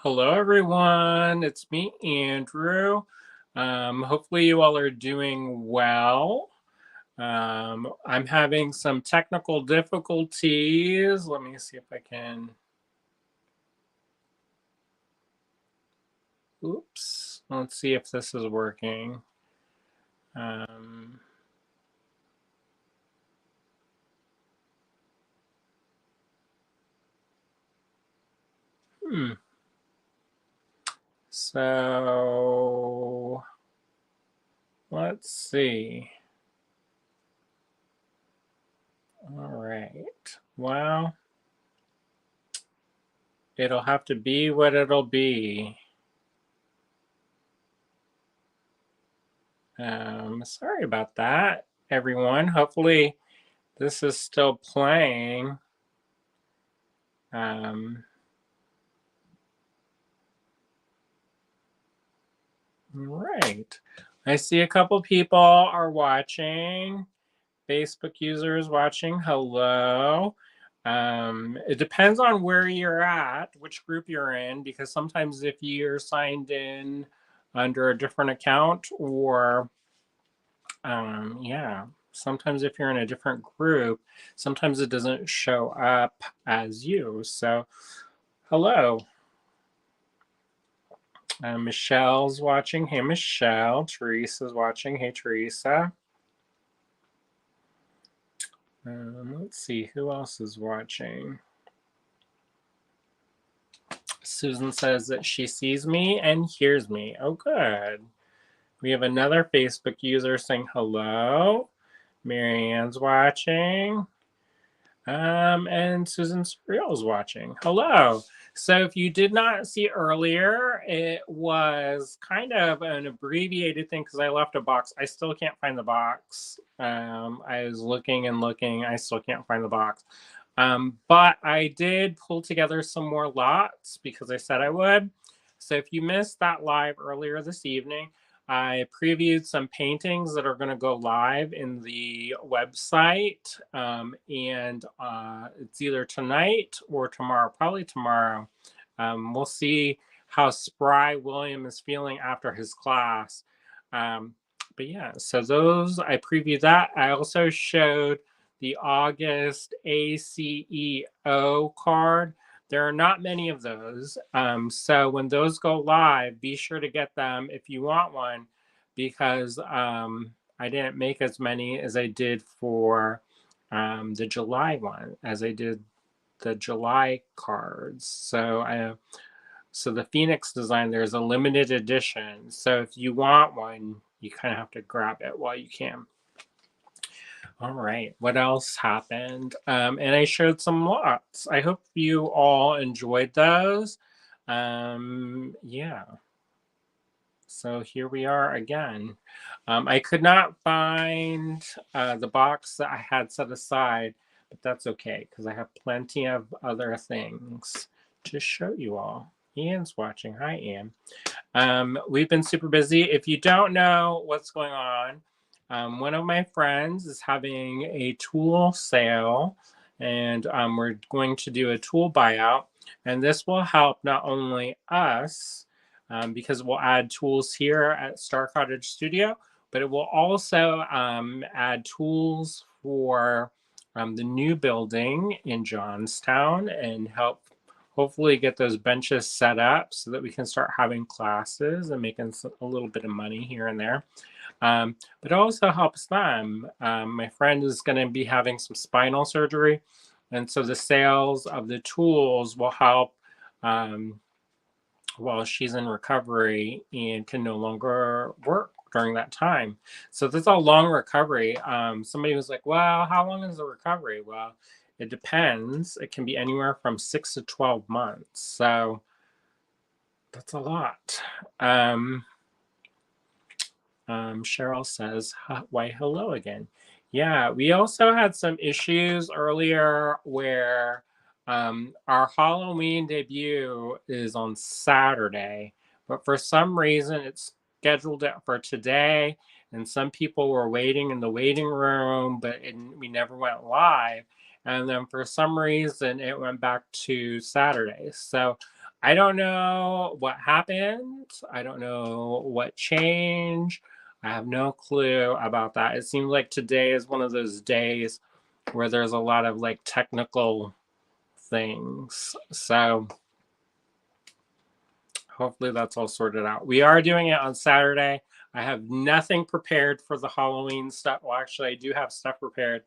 Hello, everyone. It's me, Andrew. Hopefully, you all are doing well. I'm having some technical difficulties. Let me see if I can. Oops. Let's see if this is working. Um, hmm. So, let's see. All right. Well, it'll have to be what it'll be. Sorry about that, everyone. Hopefully, this is still playing. Um, right. I see a couple people are watching. Facebook users watching. Hello. It depends on where you're at, which group you're in, because sometimes if you're signed in under a different account or yeah, sometimes if you're in a different group, sometimes it doesn't show up as you. So, hello. Michelle's watching. Hey, Michelle. Teresa's watching. Hey, Teresa. Let's see who else is watching. Susan says that she sees me and hears me. Oh, good. We have another Facebook user saying hello. Marianne's watching. And Susan Surreal's watching. Hello. So if you did not see earlier, it was kind of an abbreviated thing because I left a box. I still can't find the box. I was looking and looking. I still can't find the box. But I did pull together some more lots because I said I would. So if you missed that live earlier this evening, I previewed some paintings that are going to go live in the website. And it's either tonight or tomorrow, probably tomorrow. We'll see how spry William is feeling after his class. But yeah, so those, I previewed that. I also showed the August ACEO card. There are not many of those. So when those go live, be sure to get them if you want one, because I didn't make as many as I did for the July one, as I did the July cards. So the Phoenix design, there's a limited edition. So if you want one, you kind of have to grab it while you can. All right. What else happened? And I showed some lots. I hope you all enjoyed those. Yeah. So here we are again. I could not find the box that I had set aside, but that's okay because I have plenty of other things to show you all. Ian's watching. Hi, Ian. We've been super busy. If you don't know what's going on, one of my friends is having a tool sale, and we're going to do a tool buyout. And this will help not only us, because we'll add tools here at Star Cottage Studio, but it will also add tools for the new building in Johnstown and help hopefully get those benches set up so that we can start having classes and making a little bit of money here and there. But it also helps them. My friend is going to be having some spinal surgery, and so the sales of the tools will help while she's in recovery and can no longer work during that time. So that's a long recovery. Somebody was like, well, how long is the recovery? Well, it depends. It can be anywhere from 6 to 12 months. So that's a lot. Cheryl says, why hello again. Yeah, we also had some issues earlier where our Halloween debut is on Saturday, but for some reason it's scheduled it for today, and some people were waiting in the waiting room, but we never went live. And then for some reason it went back to Saturday. So I don't know what happened. I don't know what changed. I have no clue about that. It seems like today is one of those days where there's a lot of like technical things. So hopefully that's all sorted out. We are doing it on Saturday. I have nothing prepared for the Halloween stuff. Well, actually, I do have stuff prepared,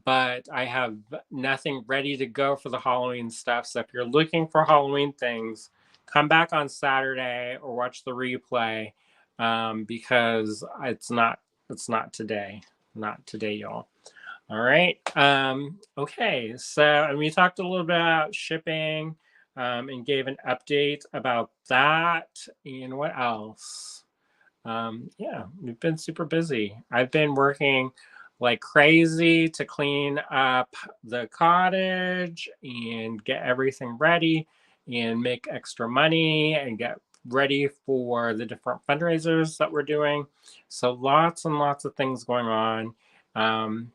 but I have nothing ready to go for the Halloween stuff. So if you're looking for Halloween things, come back on Saturday or watch the replay, because it's not today. Not today, y'all. All right. Okay. So, and we talked a little bit about shipping, and gave an update about that. And what else? Yeah, we've been super busy. I've been working like crazy to clean up the cottage and get everything ready and make extra money and get ready for the different fundraisers that we're doing. So lots and lots of things going on. Um,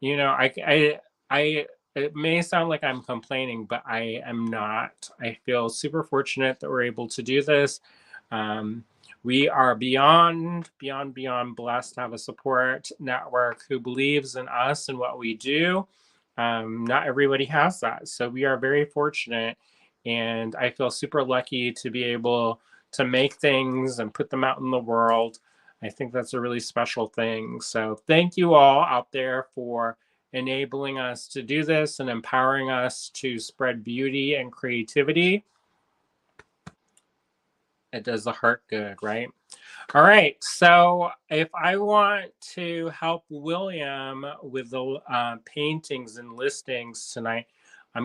I it may sound like I'm complaining, but I am not. I feel super fortunate that we're able to do this. Um, we are beyond blessed to have a support network who believes in us and what we do. Not everybody has that. So we are very fortunate. And I feel super lucky to be able to make things and put them out in the world. I think that's a really special thing. So thank you all out there for enabling us to do this and empowering us to spread beauty and creativity. It does the heart good, right? All right. So if I want to help William with the paintings and listings tonight, I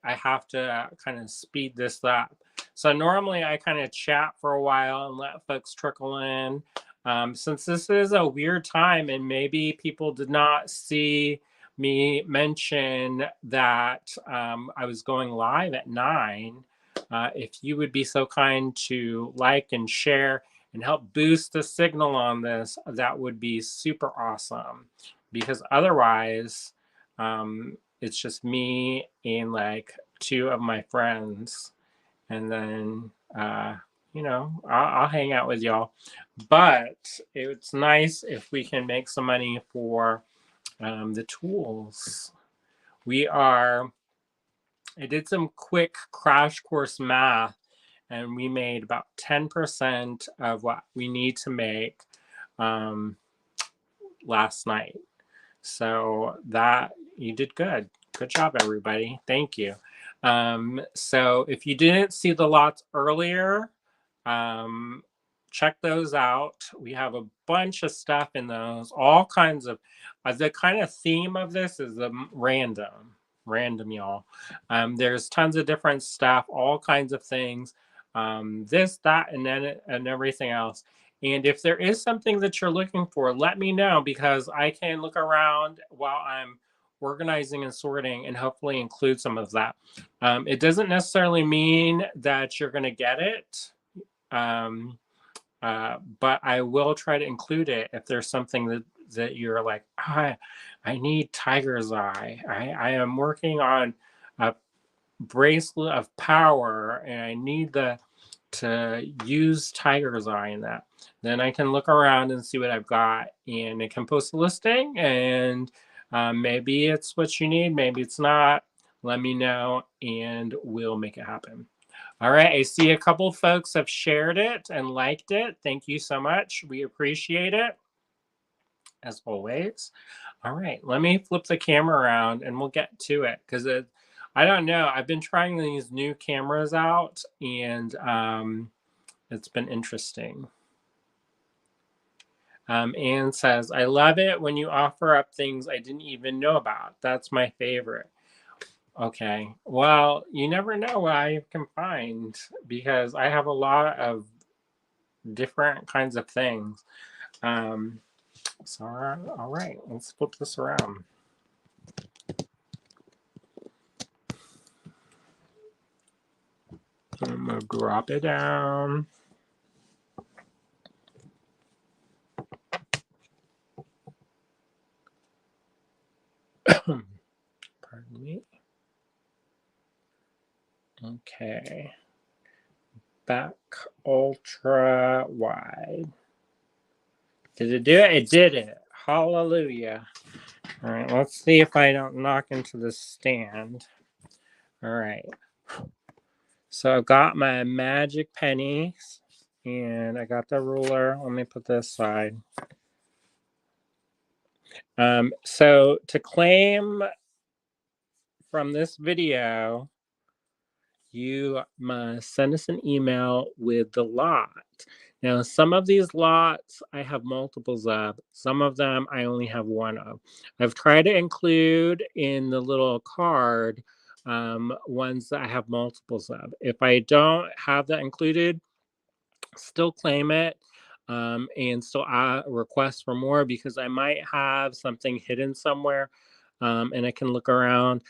have to kind of speed this up. So normally I kind of chat for a while and let folks trickle in. Since this is a weird time and maybe people did not see me mention that I was going live at 9, if you would be so kind to like and share and help boost the signal on this, that would be super awesome. Because otherwise, it's just me and like 2 of my friends. And then, I'll hang out with y'all. But it's nice if we can make some money for the tools. I did some quick crash course math, and we made about 10% of what we need to make last night. So that you did good. Good job, everybody. Thank you. So if you didn't see the lots earlier, check those out. We have a bunch of stuff in those, all kinds of, the kind of theme of this is the random, y'all. There's tons of different stuff, all kinds of things, this, that, and everything else. And if there is something that you're looking for, let me know, because I can look around while I'm organizing and sorting and hopefully include some of that. It doesn't necessarily mean that you're going to get it, but I will try to include it if there's something that you're like, I need tiger's eye. I am working on a bracelet of power and I need to use tiger's eye in that. Then I can look around and see what I've got, and I can post a listing, and maybe it's what you need, maybe it's not. Let me know and we'll make it happen. All right, I see a couple folks have shared it and liked it. Thank you so much. We appreciate it, as always. All right, let me flip the camera around and we'll get to it, because I don't know. I've been trying these new cameras out, and it's been interesting. Anne says, I love it when you offer up things I didn't even know about. That's my favorite. Okay. Well, you never know what I can find, because I have a lot of different kinds of things. So, all right, let's flip this around. I'm going to drop it down. Pardon me. Okay. back ultra wide. Did it do it? It did it. Hallelujah. All right, let's see if I don't knock into the stand. All right. So I've got my magic pennies and I got the ruler. Let me put this aside. So to claim from this video, you must send us an email with the lot. Now, some of these lots I have multiples of. Some of them I only have one of. I've tried to include in the little card ones that I have multiples of. If I don't have that included, still claim it and still request for more because I might have something hidden somewhere and I can look around.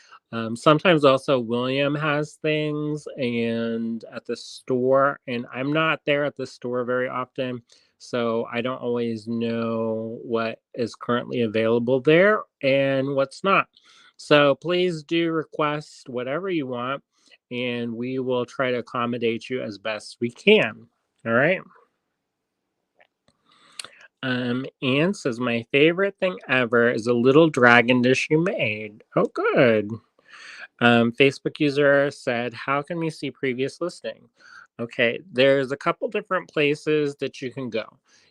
Sometimes also William has things and at the store, and I'm not there at the store very often, so I don't always know what is currently available there and what's not. So please do request whatever you want, and we will try to accommodate you as best we can. All right. Anne says, my favorite thing ever is a little dragon dish you made. Oh, good. Facebook user said, how can we see previous listing? Okay, there's a couple different places that you can go.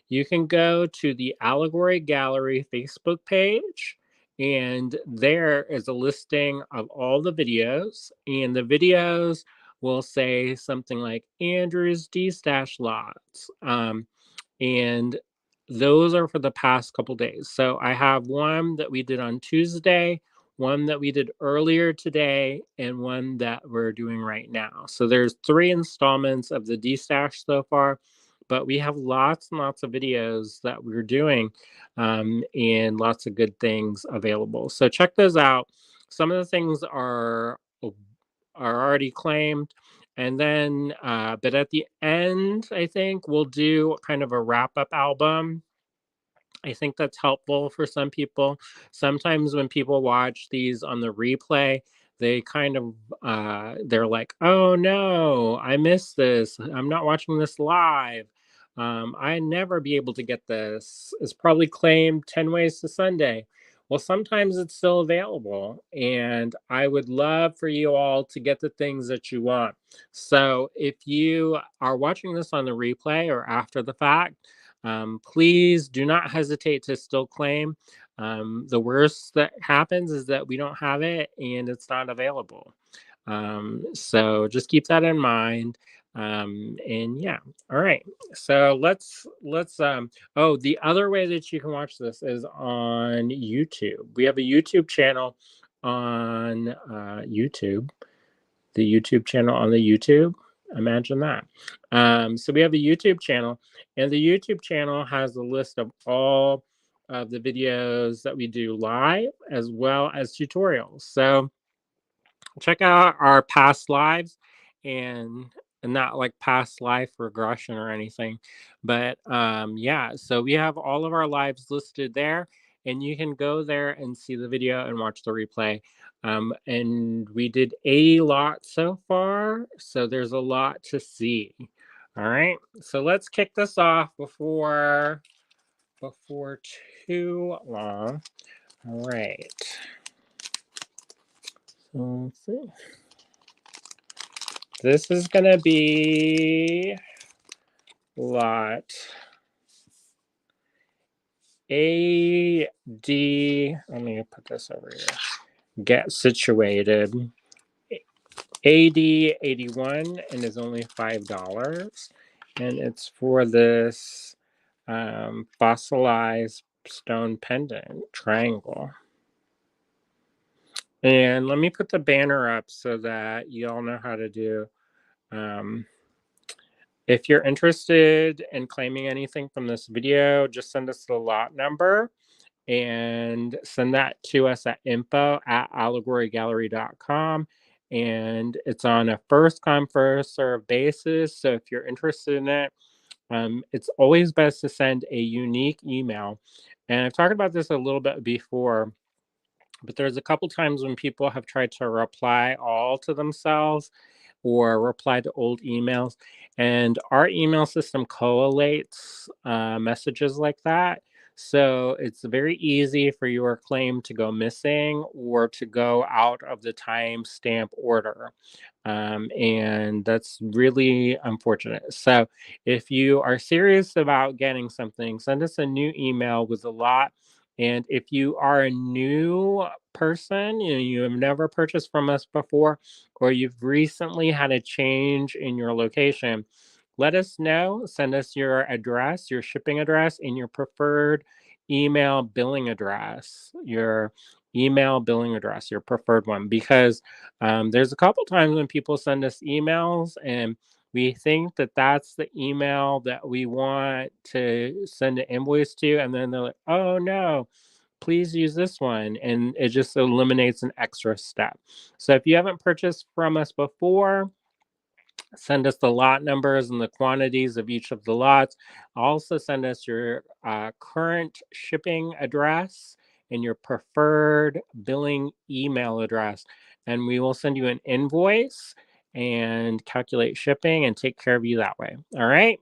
You can go to the Allegory Gallery Facebook page, and there is a listing of all the videos, and the videos will say something like Andrew's Destash lots. And those are for the past couple days. So I have one that we did on Tuesday, one that we did earlier today, and one that we're doing right now. So there's 3 installments of the D-Stash so far, but we have lots and lots of videos that we're doing and lots of good things available. So check those out. Some of the things are already claimed. And then, but at the end, I think we'll do kind of a wrap up album. I think that's helpful for some people. Sometimes when people watch these on the replay, they kind of they're like, "Oh no, I missed this. I'm not watching this live. I never be able to get this. It's probably claimed 10 ways to Sunday." Well, sometimes it's still available, and I would love for you all to get the things that you want. So, if you are watching this on the replay or after the fact, please do not hesitate to still claim. The worst that happens is that we don't have it and it's not available. So just keep that in mind. And yeah, all right. So oh, the other way that you can watch this is on YouTube. We have a YouTube channel on YouTube. The YouTube channel on the YouTube. Imagine that. So we have a YouTube channel, and the YouTube channel has a list of all of the videos that we do live as well as tutorials. So check out our past lives and not like past life regression or anything, but yeah, so we have all of our lives listed there, and you can go there and see the video and watch the replay. And we did a lot so far, so there's a lot to see. All right, so let's kick this off before too long. All right, so let's see. This is going to be lot AD. Let me put this over here. Get situated. AD 81 and is only $5. And it's for this fossilized stone pendant triangle. And let me put the banner up so that you all know how to do. If you're interested in claiming anything from this video, just send us the lot number and send that to us at info@allegorygallery.com. And it's on a first come, first serve basis. So if you're interested in it, it's always best to send a unique email. And I've talked about this a little bit before, but there's a couple times when people have tried to reply all to themselves. or reply to old emails. And our email system collates messages like that. So it's very easy for your claim to go missing or to go out of the timestamp order. And that's really unfortunate. So if you are serious about getting something, send us a new email with a lot. And if you are a new person, you have never purchased from us before, or you've recently had a change in your location, let us know. Send us your address, your shipping address, and your preferred email billing address. Your preferred one, because there's a couple times when people send us emails and we think that that's the email that we want to send an invoice to, and then they're like, oh no, please use this one, and it just eliminates an extra step. So if you haven't purchased from us before, send us the lot numbers and the quantities of each of the lots. Also send us your current shipping address and your preferred billing email address, and we will send you an invoice and calculate shipping and take care of you that way. All right.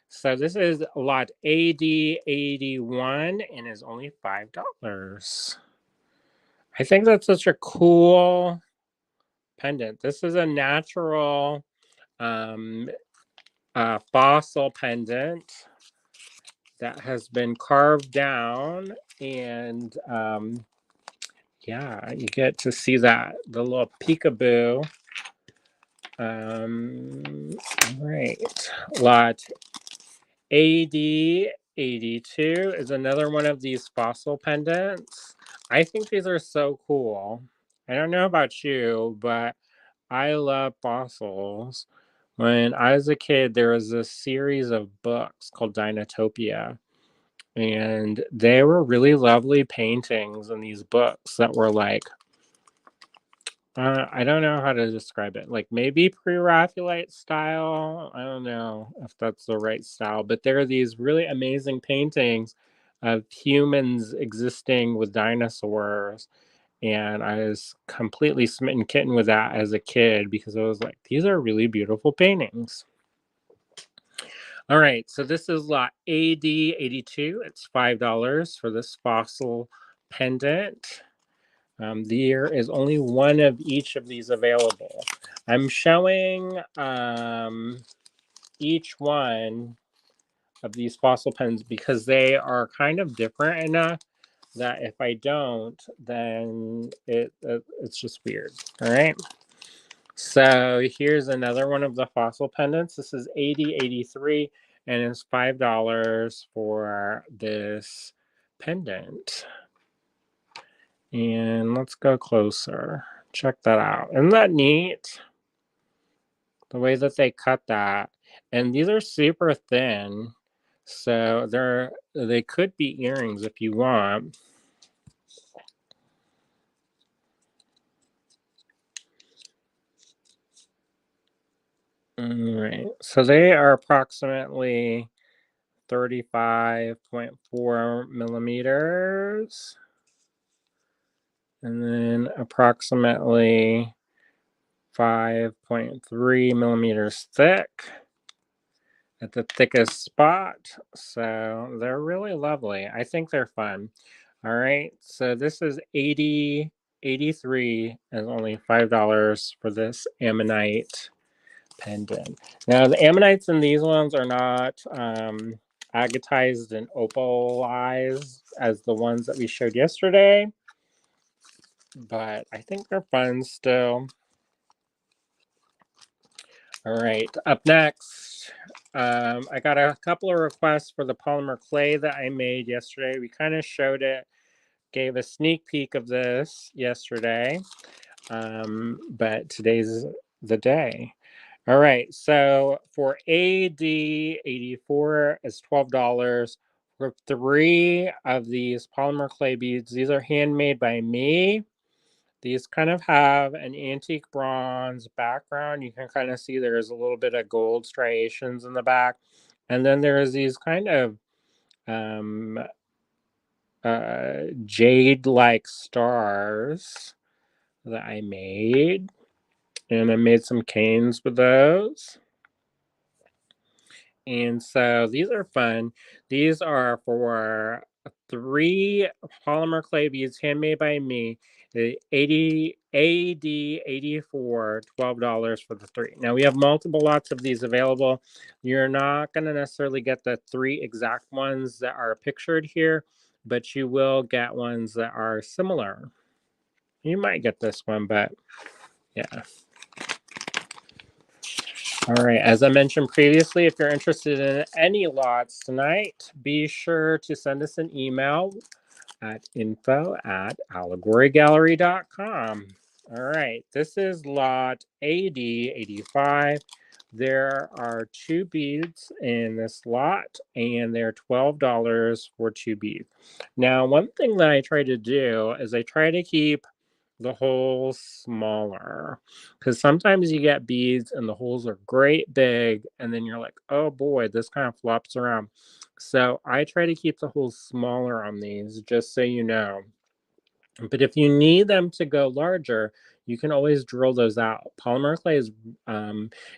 So this is lot AD81 and is only $5. I think that's such a cool pendant. This is a natural um, fossil pendant that has been carved down, and yeah, you get to see that the little peekaboo. Right, lot AD82 is another one of these fossil pendants. I think these are so cool. I don't know about you, but I love fossils. When I was a kid, there was a series of books called Dinotopia, and they were really lovely paintings in these books that were like, I don't know how to describe it. Like maybe pre-Raphaelite style. I don't know if that's the right style, but there are these really amazing paintings of humans existing with dinosaurs. And I was completely smitten kitten with that as a kid because I was like, these are really beautiful paintings. All right, so this is lot AD82. It's $5 for this fossil pendant. There is only one of each of these available. I'm showing each one of these fossil pens because they are kind of different enough that if I don't, then it's just weird. All right. So here's another one of the fossil pendants. This is AD83 and it's $5 for this pendant. And let's go closer. Check that out. Isn't that neat? The way that they cut that. And these are super thin. So they could be earrings if you want. All right. So they are approximately 35.4 millimeters. And then approximately 5.3 millimeters thick at the thickest spot. So they're really lovely. I think they're fun. All right. So this is 83 and only $5 for this ammonite pendant. Now the ammonites in these ones are not agatized and opalized as the ones that we showed yesterday, but I think they're fun still. All right, up next, I got a couple of requests for the polymer clay that I made yesterday. We kind of showed it, gave a sneak peek of this yesterday, but today's the day. All right, so for AD84 is $12 for 3 of these polymer clay beads. These are handmade by me. These kind of have an antique bronze background. You can kind of see there's a little bit of gold striations in the back. And then there's these kind of um, jade-like stars that I made. And I made some canes with those. And so these are fun. These are for 3 polymer clay beads handmade by me. 80 AD 84, $12 for the 3. Now we have multiple lots of these available. You're not going to necessarily get the 3 exact ones that are pictured here, but you will get ones that are similar. You might get this one, but yeah. All right, as I mentioned previously, if you're interested in any lots tonight, be sure to send us an email at info@allegorygallery.com. All right, this is lot AD 85. There are 2 beads in this lot, and they're $12 for 2 beads. Now, one thing that I try to do is I try to keep the holes smaller, because sometimes you get beads and the holes are great big, and then you're like, oh boy, this kind of flops around. So I try to keep the holes smaller on these, just so you know. But if you need them to go larger, you can always drill those out. Polymer clay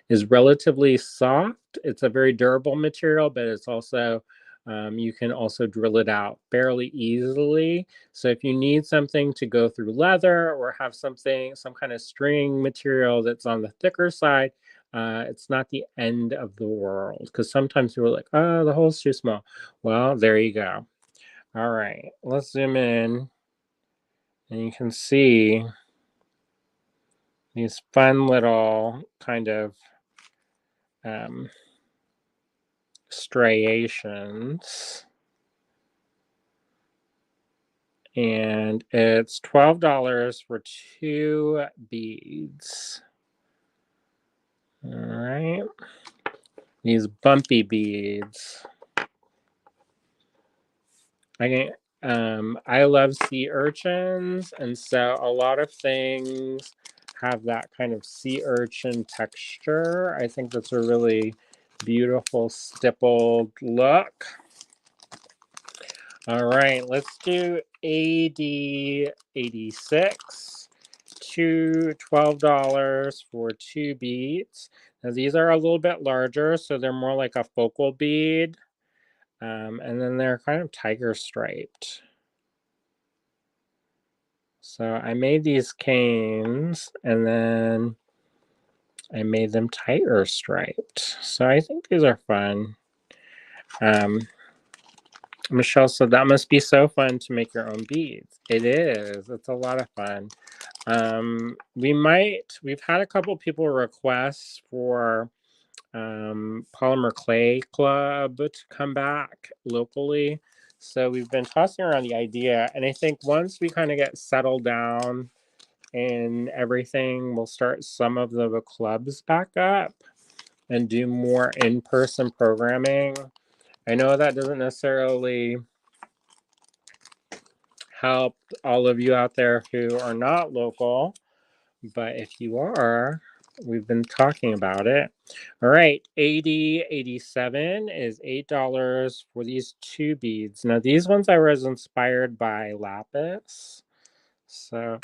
is relatively soft. It's a very durable material, but it's also you can also drill it out fairly easily. So if you need something to go through leather or have some kind of string material that's on the thicker side, it's not the end of the world, because sometimes people are like, oh, the hole's too small. Well, there you go. All right, let's zoom in. And you can see these fun little kind of striations. And it's $12 for 2 beads. All right. These bumpy beads. I love sea urchins, and so a lot of things have that kind of sea urchin texture. I think that's a really beautiful stippled look. All right, let's do AD 86 to $12 for 2 beads. Now these are a little bit larger, so they're more like a focal bead. And then they're kind of tiger striped. So I made these canes, and then I made them tiger striped. So I think these are fun. Michelle said that must be so fun to make your own beads. It is. It's a lot of fun. We've had a couple people request for Polymer Clay Club to come back locally. So we've been tossing around the idea, and I think once we kind of get settled down and everything, we'll start some of the clubs back up and do more in-person programming. I know that doesn't necessarily help all of you out there who are not local, but if you are, we've been talking about it. All right, AD 87 is $8 for these 2 beads. Now these ones I was inspired by lapis. So,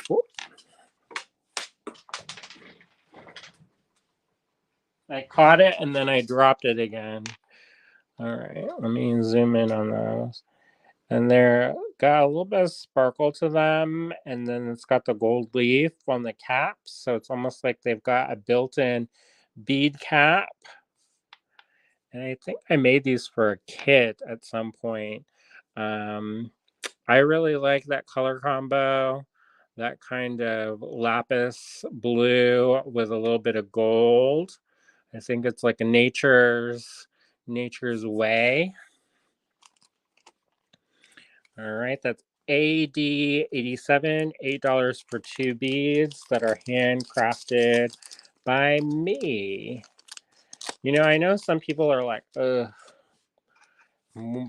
I caught it and then I dropped it again. All right, let me zoom in on those. And they're got a little bit of sparkle to them, and then it's got the gold leaf on the caps, so it's almost like they've got a built-in bead cap. And I think I made these for a kit at some point. I really like that color combo, that kind of lapis blue with a little bit of gold. I think it's like a nature's way. All right, that's AD 87, $8 for 2 beads that are handcrafted by me. You know, I know some people are like, ugh,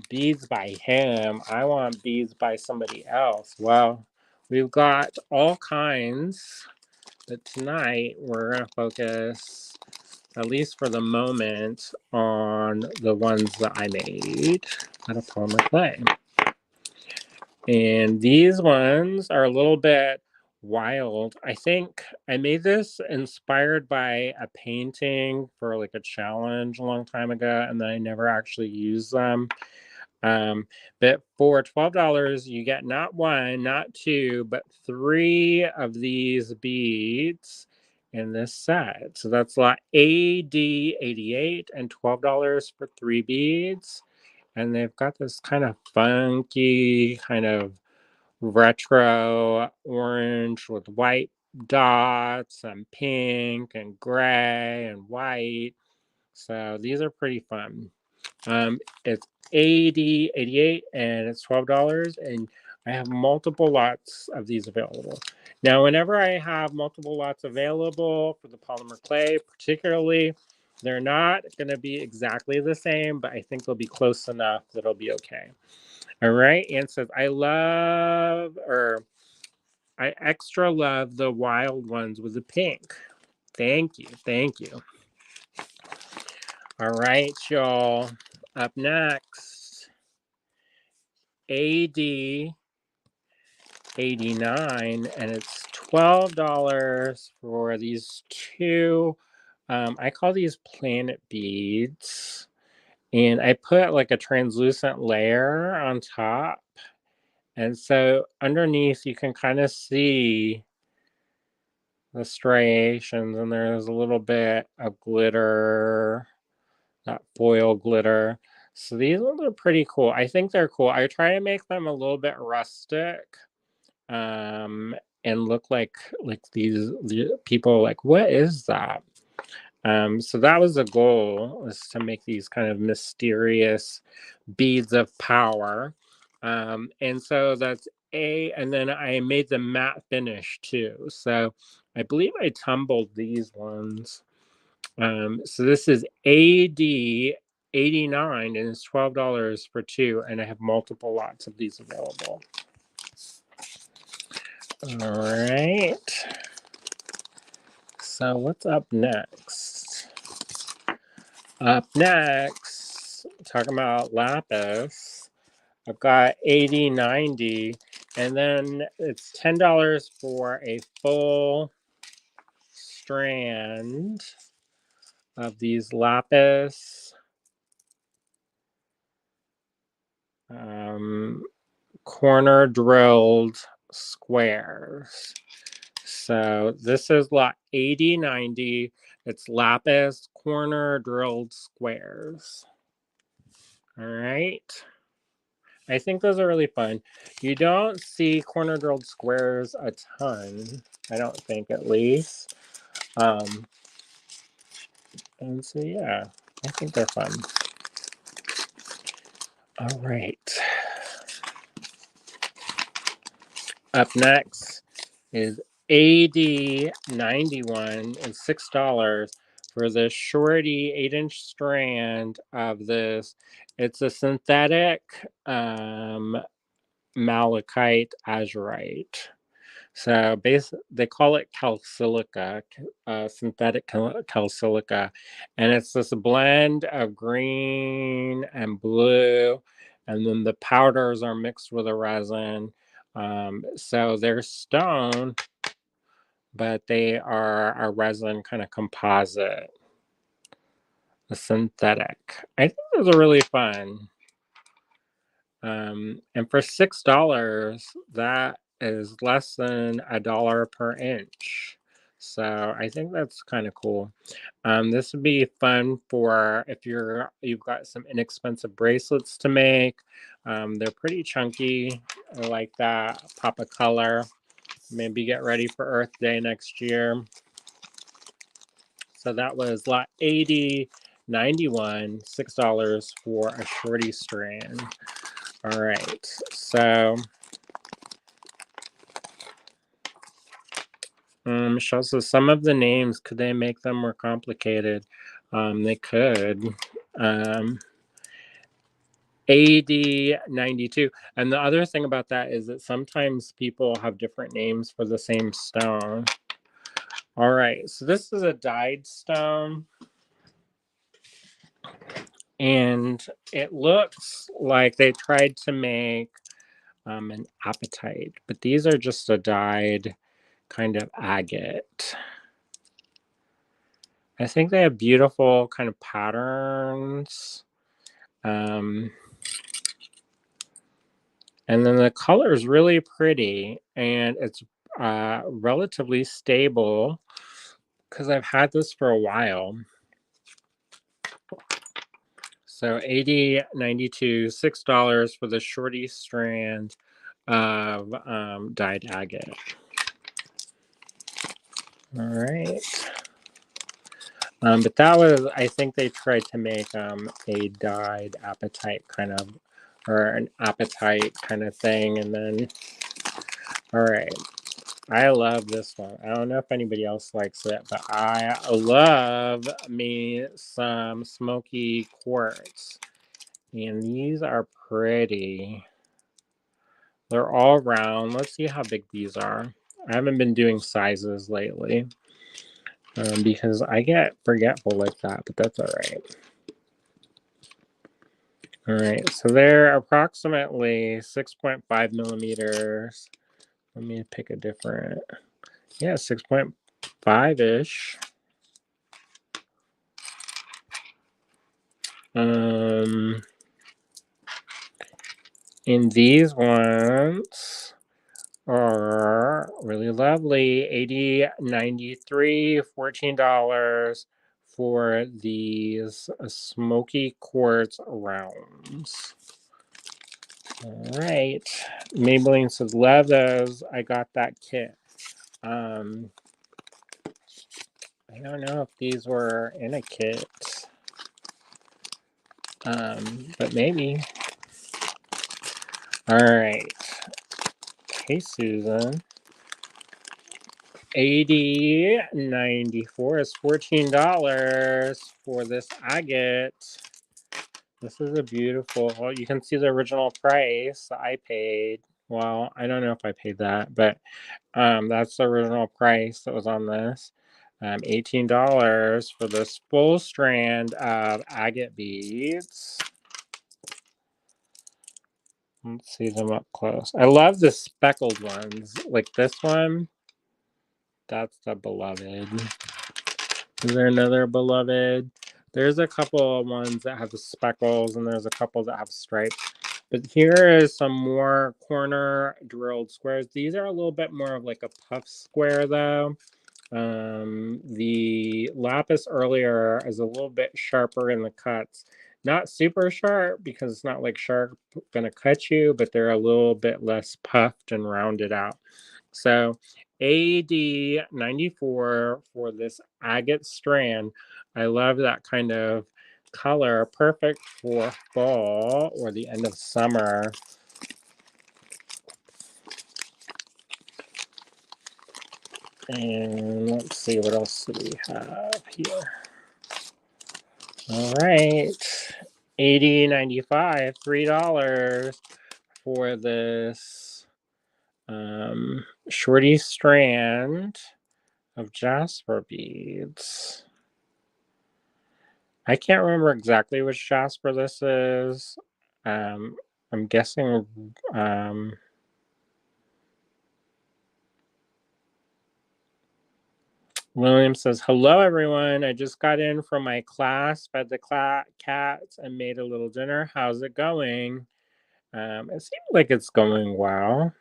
beads by him. I want beads by somebody else. Well, we've got all kinds, but tonight we're going to focus, at least for the moment, on the ones that I made out of polymer clay. And these ones are a little bit wild. I think I made this inspired by a painting for like a challenge a long time ago, and then I never actually used them. But for $12, you get not one, not two, but three of these beads in this set. So that's lot AD88 and $12 for three beads. And they've got this kind of funky, kind of retro orange with white dots and pink and gray and white. So these are pretty fun. It's AD88 and it's $12, and I have multiple lots of these available. Now, whenever I have multiple lots available for the polymer clay, particularly, they're not going to be exactly the same, but I think they'll be close enough that it'll be okay. All right, Anne says, I extra love the wild ones with the pink. Thank you, thank you. All right, y'all. Up next, AD 89, and it's $12 for these two. I call these planet beads, and I put like a translucent layer on top, and so underneath you can kind of see the striations, and there's a little bit of glitter, that foil glitter. So these ones are pretty cool. I think they're cool. I try to make them a little bit rustic, and look like these people like, what is that? So that was the goal, was to make these kind of mysterious beads of power. And so that's and then I made the matte finish too. So I believe I tumbled these ones. So this is AD 89 and it's $12 for two, and I have multiple lots of these available. All right. So what's up next? Up next, talking about lapis. I've got 8090, and then it's $10 for a full strand of these lapis corner drilled squares. So this is lot 8090. It's lapis corner drilled squares. All right. I think those are really fun. You don't see corner drilled squares a ton, I don't think, at least. And so, yeah, I think they're fun. All right. Up next is AD91 and $6 for the shorty 8-inch strand of this. It's a synthetic malachite azurite. So they call it calsilica, synthetic calsilica, and it's this blend of green and blue, and then the powders are mixed with a resin. So they're stone, but they are a resin kind of composite, a synthetic. I think those are really fun. And for $6, that is less than $1 per inch. So I think that's kind of cool. This would be fun for if you've got some inexpensive bracelets to make. They're pretty chunky. I like that pop of color. Maybe get ready for Earth Day next year. So that was lot 8091, $6 for a shorty strand. All right, so Michelle says some of the names, could they make them more complicated? They could. AD92. And the other thing about that is that sometimes people have different names for the same stone. All right, so this is a dyed stone. And it looks like they tried to make an apatite, but these are just a dyed kind of agate. I think they have beautiful kind of patterns. And then the color is really pretty, and it's relatively stable because I've had this for a while. So $80, $92, $6 for the shorty strand of dyed agate. All right. But that was, I think they tried to make a dyed apatite kind of, or an apatite kind of thing. And then, all right. I love this one. I don't know if anybody else likes it, but I love me some smoky quartz. And these are pretty. They're all round. Let's see how big these are. I haven't been doing sizes lately because I get forgetful like that, but that's all right. All right, so they're approximately 6.5 millimeters. Let me pick a different, yeah, 6.5-ish. And these ones are really lovely. $80, $93, $14 for these smoky quartz rounds. All right. Maybelline says, love those. I got that kit. I don't know if these were in a kit. But maybe. All right. Hey, Susan. $80.94 is $14 for this agate. This is a beautiful, well, you can see the original price I paid. Well, I don't know if I paid that, but that's the original price that was on this. $18 for this full strand of agate beads. Let's see them up close. I love the speckled ones. Like this one. That's the beloved. Is there another beloved? There's a couple of ones that have the speckles, and there's a couple that have stripes. But here is some more corner drilled squares. These are a little bit more of like a puff square, though. The lapis earlier is a little bit sharper in the cuts. Not super sharp because it's not like sharp gonna cut you, but they're a little bit less puffed and rounded out. So AD94 for this agate strand. I love that kind of color. Perfect for fall or the end of summer. And let's see, what else do we have here? All right. $80.95, $3 for this shorty strand of jasper beads. I can't remember exactly which jasper this is. I'm guessing William says, hello, everyone. I just got in from my class, fed the cats, and made a little dinner. How's it going? It seems like it's going well.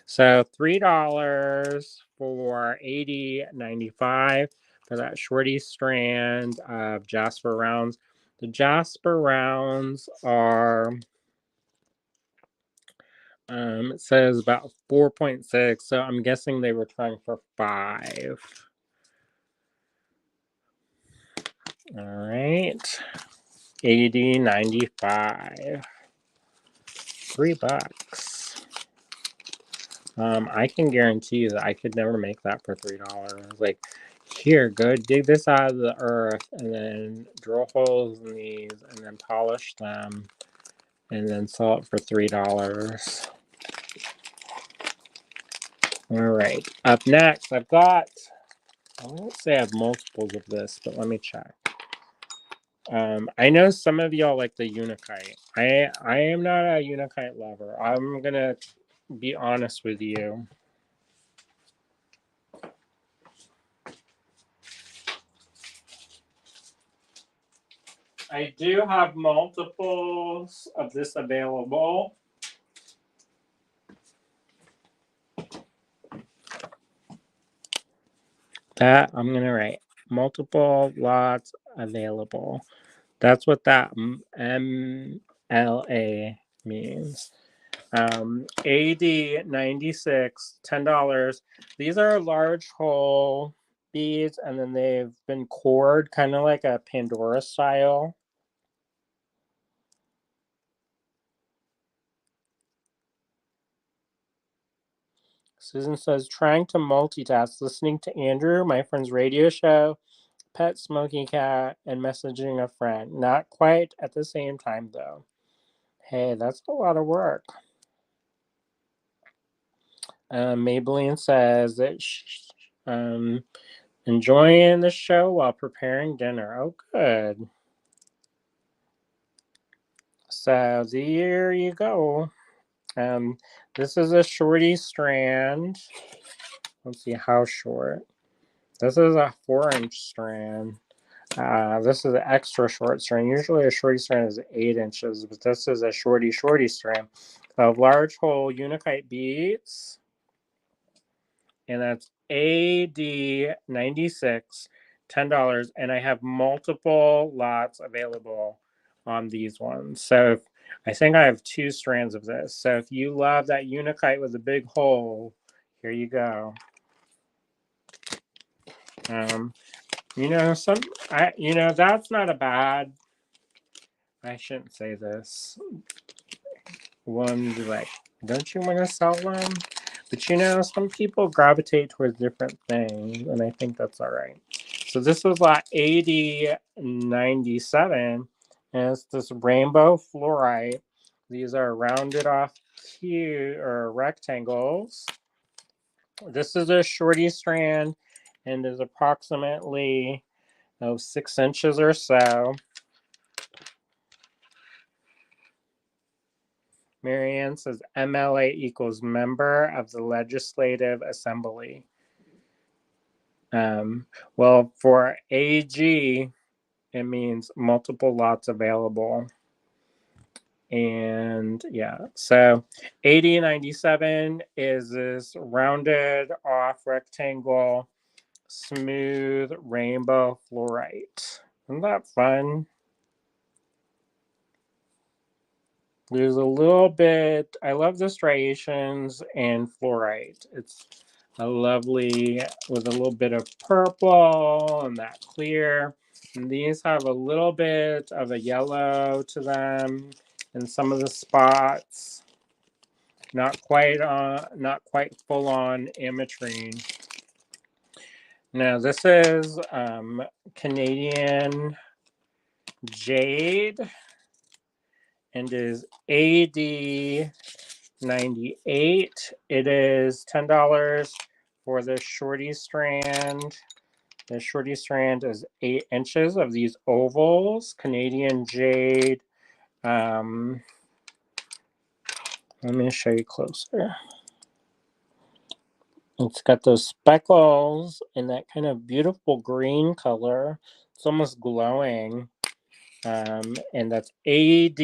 So $3 for $80.95 for that shorty strand of jasper rounds. The jasper rounds are, it says about 4.6, so I'm guessing they were trying for 5. All right, $80.95, $3. I can guarantee you that I could never make that for $3. Like, here, go dig this out of the earth, and then drill holes in these, and then polish them, and then sell it for $3. All right, up next, I've got, I won't say I have multiples of this, but let me check. I know some of y'all like the Unikite. I am not a Unikite lover. I'm gonna be honest with you. I do have multiples of this available. That I'm going to write. Multiple lots available. That's what that MLA means. AD 96, $10. These are large hole beads, and then they've been cored, kind of like a Pandora style. Susan says, trying to multitask, listening to Andrew, my friend's radio show, pet smoking cat, and messaging a friend. Not quite at the same time, though. Hey, that's a lot of work. Maybelline says that she's enjoying the show while preparing dinner. Oh, good. So there you go. This is a shorty strand. Let's see how short. This is a 4-inch strand. This is an extra short strand. Usually a shorty strand is 8 inches, but this is a shorty strand of large hole Unakite beads. And that's AD 96, $10. And I have multiple lots available on these ones. So I think I have 2 strands of this. So if you love that Unakite with a big hole, here you go. That's not a bad. I shouldn't say this. One be like, don't you want to sell them? But some people gravitate towards different things, and I think that's all right. So this was like 8097, and it's this rainbow fluorite. These are rounded off rectangles. This is a shorty strand and is approximately 6 inches or so. Marianne says MLA equals member of the Legislative Assembly. Well, for AG, it means multiple lots available. And yeah, so 8097 is this rounded off rectangle, smooth rainbow fluorite. Isn't that fun? There's a little bit, I love the striations and fluorite. It's a lovely, with a little bit of purple and that clear. And these have a little bit of a yellow to them in some of the spots. Not quite full on ametrine. Now this is Canadian jade and is AD 98. It is $10 for the shorty strand. The shorty strand is 8 inches of these ovals, Canadian jade. Let me show you closer. It's got those speckles in that kind of beautiful green color. It's almost glowing. And that's AD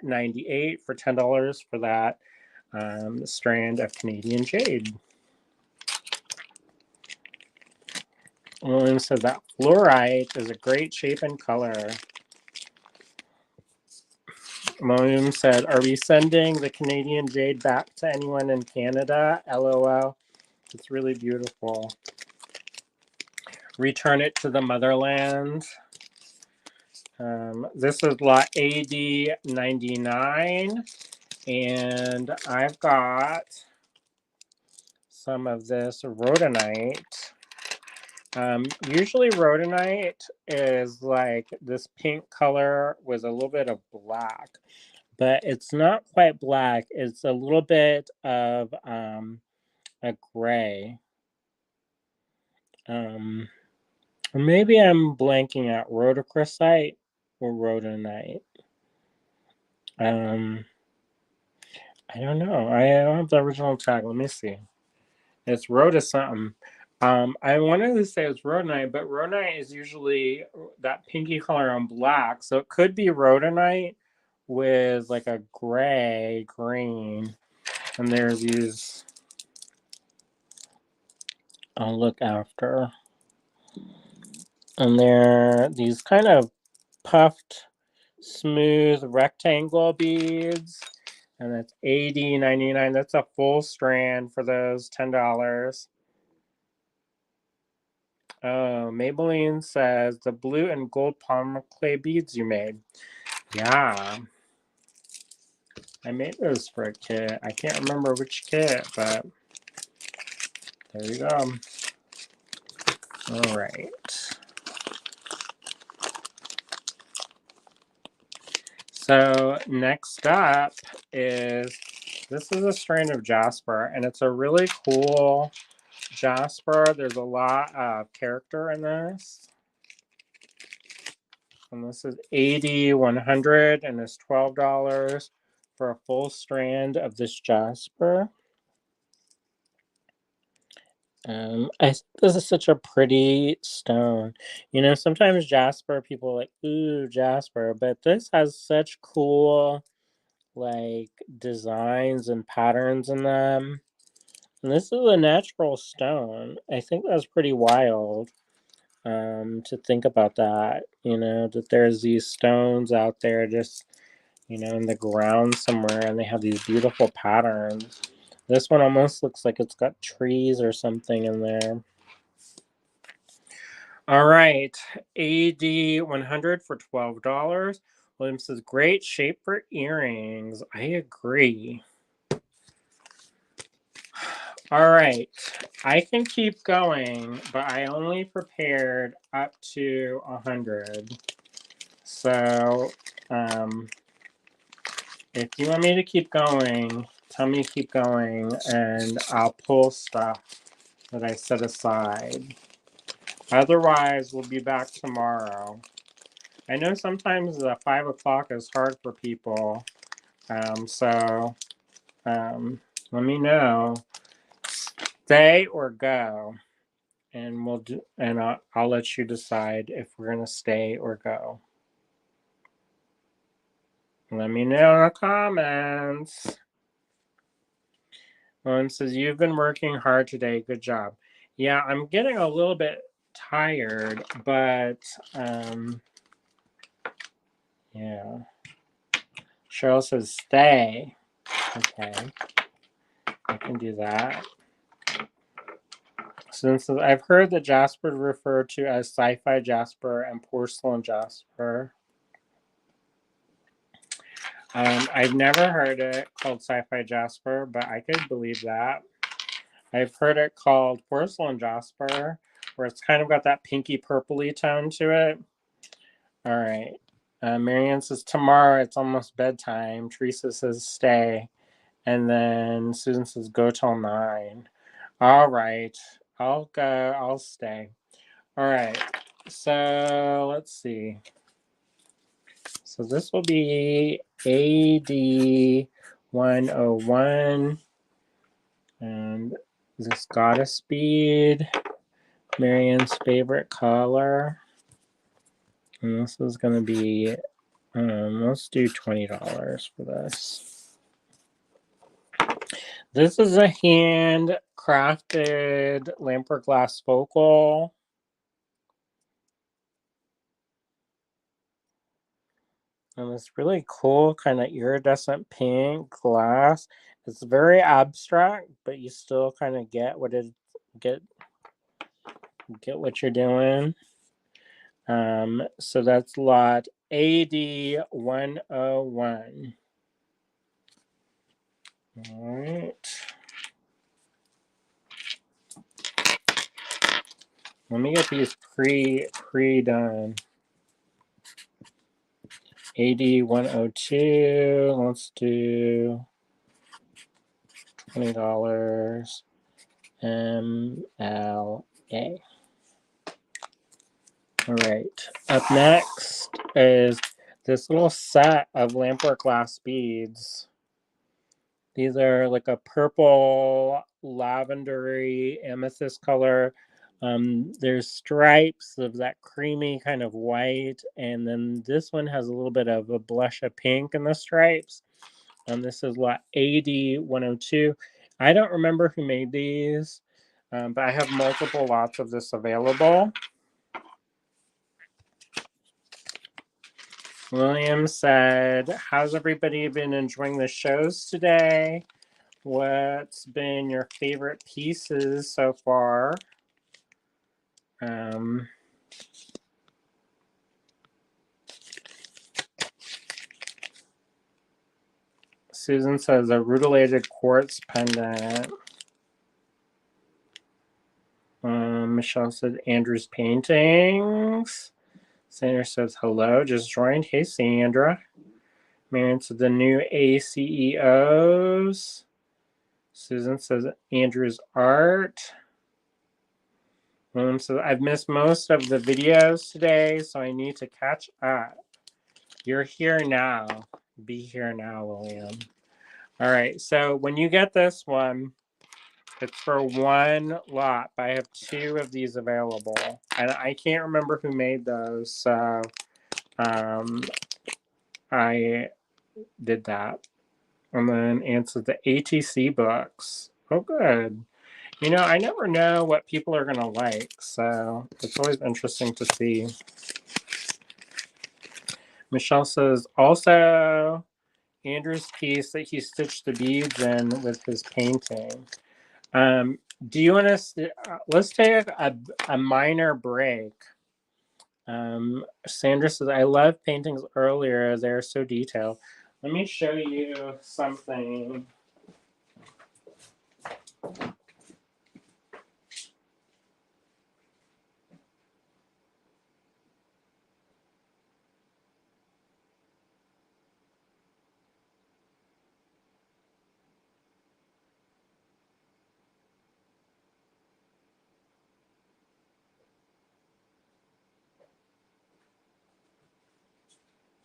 98 for $10 for that strand of Canadian jade. William said that fluorite is a great shape and color. William said, are we sending the Canadian jade back to anyone in Canada? LOL. It's really beautiful. Return it to the motherland. This is lot AD 99. And I've got some of this rhodonite. Usually rhodonite is like this pink color with a little bit of black, but it's not quite black. It's a little bit of a gray. Maybe I'm blanking out rhodochrosite or rhodonite. I don't know. I don't have the original tag. Let me see. It's rhoda something. I wanted to say it's rhodonite, but rhodonite is usually that pinky color on black, so it could be rhodonite with like a gray green. And there's these. I'll look after. And they're these kind of puffed, smooth rectangle beads. And that's $80.99. That's a full strand for those, $10. Oh, Maybelline says the blue and gold polymer clay beads you made. Yeah. I made those for a kit. I can't remember which kit, but there you go. All right. So next up is, this is a strain of jasper, and it's a really cool jasper. There's a lot of character in this. And this is 80/100, and it's $12 for a full strand of this jasper. I think this is such a pretty stone. You know, sometimes jasper, people are like, ooh, jasper, but this has such cool, like, designs and patterns in them. And this is a natural stone. I think that's pretty wild, to think about that, you know, that there's these stones out there just, you know, in the ground somewhere, and they have these beautiful patterns. This one almost looks like it's got trees or something in there. All right, AD100 for $12. William says, great shape for earrings. I agree. All right, I can keep going, but I only prepared up to 100. So, if you want me to keep going, tell me to keep going, and I'll pull stuff that I set aside. Otherwise, we'll be back tomorrow. I know sometimes 5 o'clock is hard for people, so let me know. Stay or go, and we'll do. And I'll let you decide if we're gonna stay or go. Let me know in the comments. One says, you've been working hard today. Good job. Yeah, I'm getting a little bit tired, but yeah. Cheryl says, stay. Okay. I can do that. Since I've heard the jasper referred to as sci-fi jasper and porcelain jasper. I've never heard it called sci-fi jasper, but I could believe that. I've heard it called porcelain jasper, where it's kind of got that pinky purpley tone to it. All right. Marianne says, tomorrow it's almost bedtime. Teresa says, stay. And then Susan says, go till 9. All right. I'll go. I'll stay. All right. So let's see. So this will be AD 101. And this goddess bead, Marianne's favorite color. And this is going to be, let's do $20 for this. This is a hand-crafted lamper glass focal. And it's really cool, kind of iridescent pink glass. It's very abstract, but you still kind of get what get what you're doing. So that's lot AD 101. All right. Let me get these pre-done. AD 102. Let's do $20. MLA. All right. Up next is this little set of lampwork glass beads. These are like a purple, lavendery, amethyst color There's stripes of that creamy kind of white, and then this one has a little bit of a blush of pink in the stripes. This is lot AD 102. I don't remember who made these, but I have multiple lots of this available. William said, how's everybody been enjoying the shows today? What's been your favorite pieces so far? Susan says a rutilated quartz pendant. Michelle said Andrew's paintings. Sandra says hello, just joined. Hey, Sandra. Marion said the new ACEOs. Susan says Andrew's art. William says I've missed most of the videos today, so I need to catch up. You're here now. Be here now, William. All right, so when you get this one, it's for one lot, but I have two of these available. And I can't remember who made those, so I did that. And then answered the ATC books. Oh, good. You know, I never know what people are going to like, so it's always interesting to see. Michelle says, also, Andrew's piece that he stitched the beads in with his painting. Do you want to, let's take a minor break. Sandra says, I love paintings earlier. They're so detailed. Let me show you something.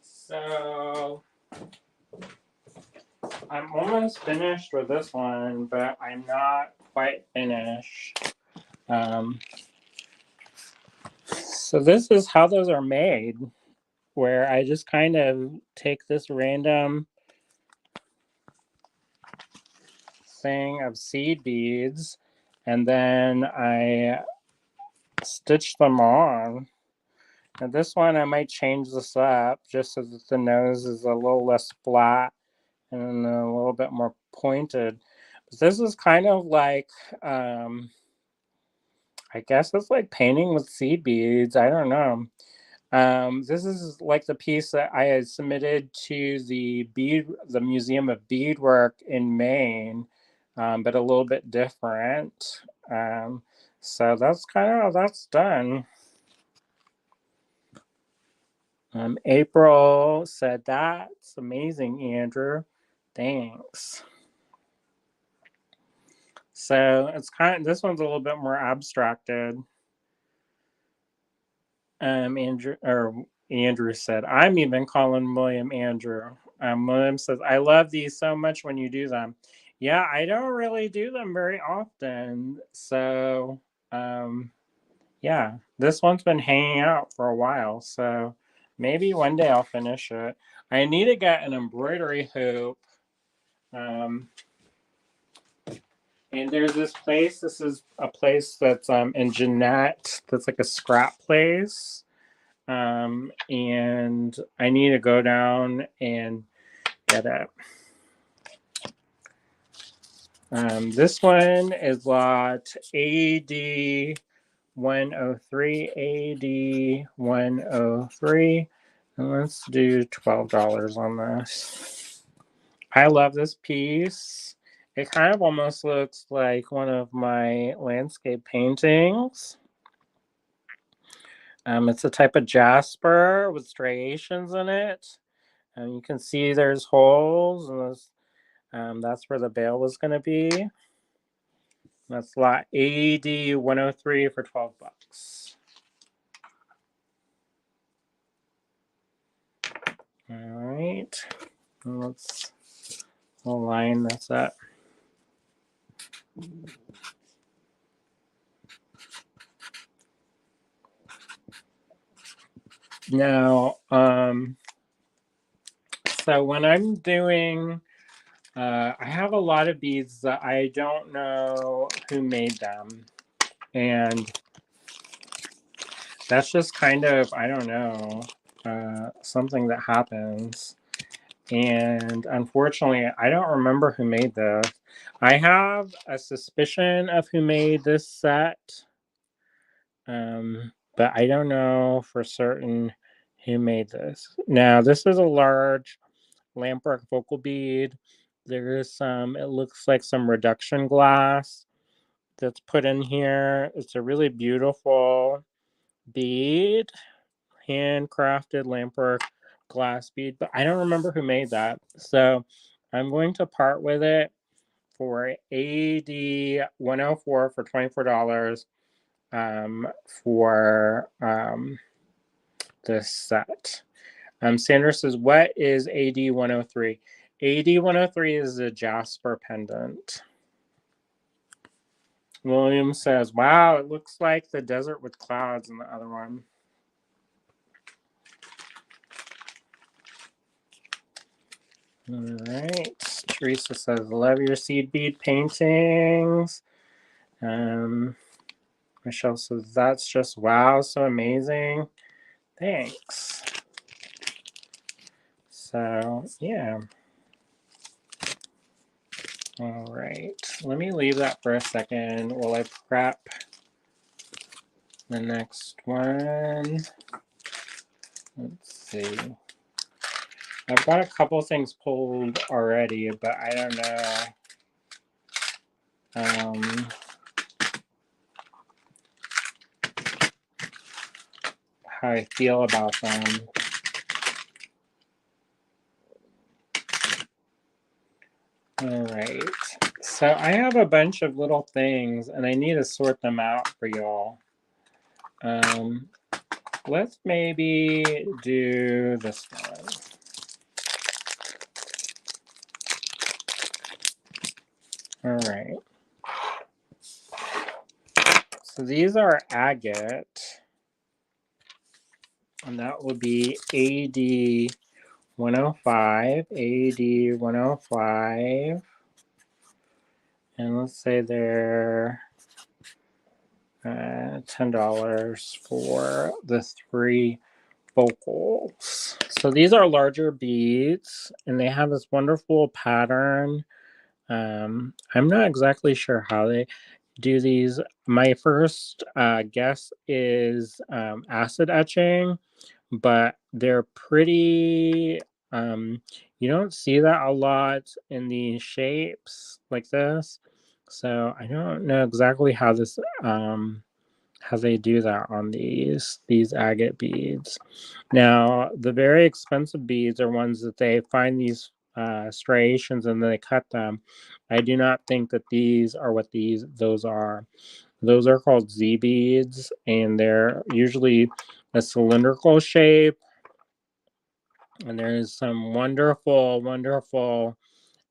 So I'm almost finished with this one, but I'm not quite finished. So this is how those are made, where I just kind of take this random thing of seed beads and then I stitch them on. And this one I might change this up just so that the nose is a little less flat and a little bit more pointed. But this is kind of like, I guess it's like painting with seed beads. I don't know. This is like the piece that I had submitted to the Museum of Beadwork in Maine, but a little bit different. So that's kind of how that's done. April said, that's amazing, Andrew. Thanks. So it's this one's a little bit more abstracted. Andrew said, I'm even calling William Andrew. William says, I love these so much when you do them. Yeah, I don't really do them very often. So, yeah, this one's been hanging out for a while. So maybe one day I'll finish it. I need to get an embroidery hoop. And there's this place. This is a place that's in Jeanette. That's like a scrap place. And I need to go down and get it. This one is lot AD 103, AD 103. And let's do $12 on this. I love this piece. It kind of almost looks like one of my landscape paintings. It's a type of jasper with striations in it. And you can see there's holes, and that's where the bail was going to be. That's lot AD 103 for $12. All right. Let's align this up. Now, so when I'm doing, I have a lot of beads that I don't know who made them. And that's just kind of, I don't know, something that happens. And unfortunately, I don't remember who made this. I have a suspicion of who made this set. But I don't know for certain who made this. Now, this is a large lamprock focal bead. There is some, it looks like some reduction glass that's put in here. It's a really beautiful bead, handcrafted lamprock glass bead, but I don't remember who made that. So I'm going to part with it for AD 104 for $24 for this set. Sandra says, what is AD 103? AD 103 is a jasper pendant. William says, wow, it looks like the desert with clouds in the other one. All right. Teresa says, love your seed bead paintings. Michelle says, that's just wow, so amazing. Thanks. So, yeah. All right. Let me leave that for a second while I prep the next one. Let's see. I've got a couple things pulled already, but I don't know how I feel about them. All right. So I have a bunch of little things, and I need to sort them out for y'all. Let's maybe do this one. All right. So these are agate, and that will be AD 105, AD 105. And let's say they're $10 for the 3 focals. So these are larger beads, and they have this wonderful pattern. I'm not exactly sure how they do these. My first guess is acid etching, but they're pretty, you don't see that a lot in these shapes like this. So I don't know exactly how this, how they do that on these agate beads. Now, the very expensive beads are ones that they find these striations and then they cut them. I do not think that these are what those are. Those are called Z beads, and they're usually a cylindrical shape. And there's some wonderful, wonderful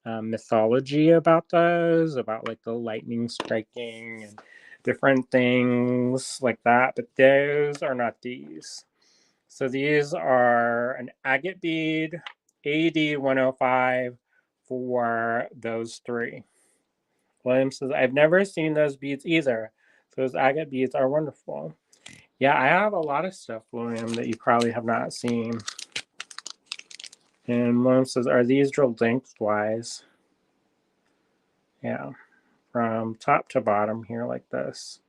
mythology about those, about like the lightning striking and different things like that. But those are not these. So these are an agate bead, AD 105 for those 3. William says, I've never seen those beads either. Those agate beads are wonderful. Yeah, I have a lot of stuff, William, that you probably have not seen. And William says, are these drilled lengthwise? Yeah, from top to bottom here like this.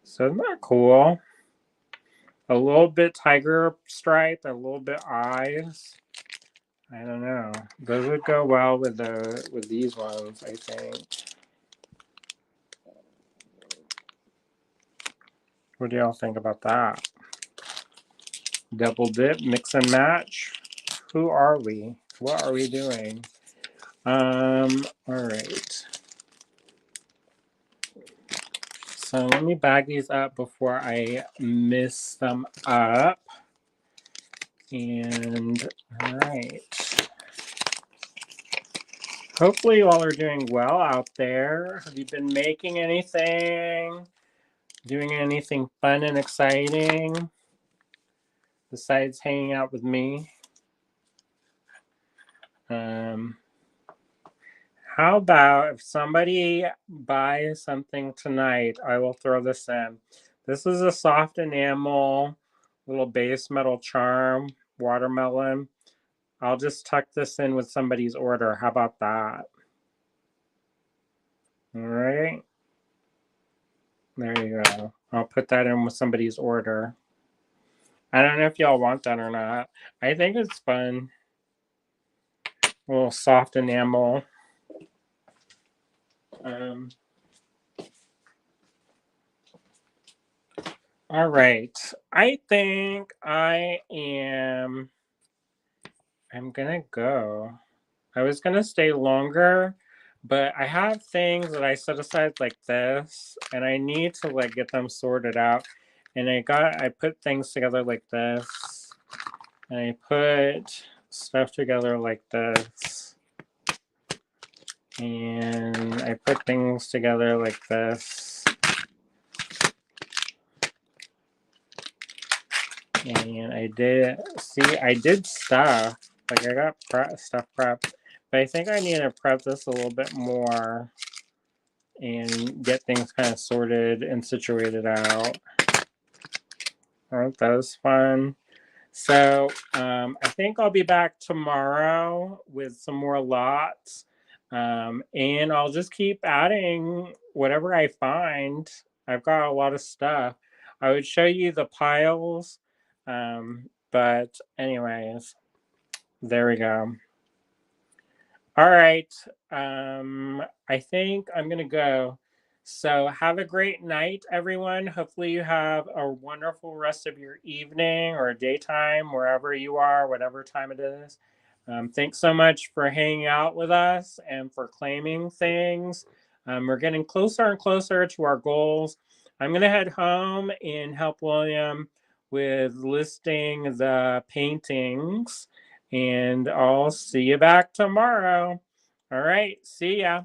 So isn't that cool? A little bit tiger stripe, a little bit eyes. I don't know. Those would go well with these ones, I think. What do y'all think about that? Double dip, mix and match. Who are we? What are we doing? All right. So let me bag these up before I mess them up. And all right. Hopefully you all are doing well out there. Have you been making anything? Doing anything fun and exciting? besides hanging out with me. How about if somebody buys something tonight, I will throw this in. This is a soft enamel, little base metal charm, watermelon. I'll just tuck this in with somebody's order. How about that? All right. There you go. I'll put that in with somebody's order. I don't know if y'all want that or not. I think it's fun. A little soft enamel. All right. I think I'm gonna go. I was gonna stay longer, but I have things that I set aside like this, and I need to like get them sorted out. And I put things together like this, and I put stuff together like this, and I put things together like this. And I did stuff. Like I got stuff prepped, but I think I need to prep this a little bit more and get things kind of sorted and situated out. Aren't those fun? So I think I'll be back tomorrow with some more lots. And I'll just keep adding whatever I find. I've got a lot of stuff. I would show you the piles. But anyways, there we go. All right. I think I'm going to go. So have a great night, everyone. Hopefully you have a wonderful rest of your evening or daytime, wherever you are, whatever time it is. Thanks so much for hanging out with us and for claiming things. We're getting closer and closer to our goals. I'm going to head home and help William with listing the paintings, and I'll see you back tomorrow. All right, see ya.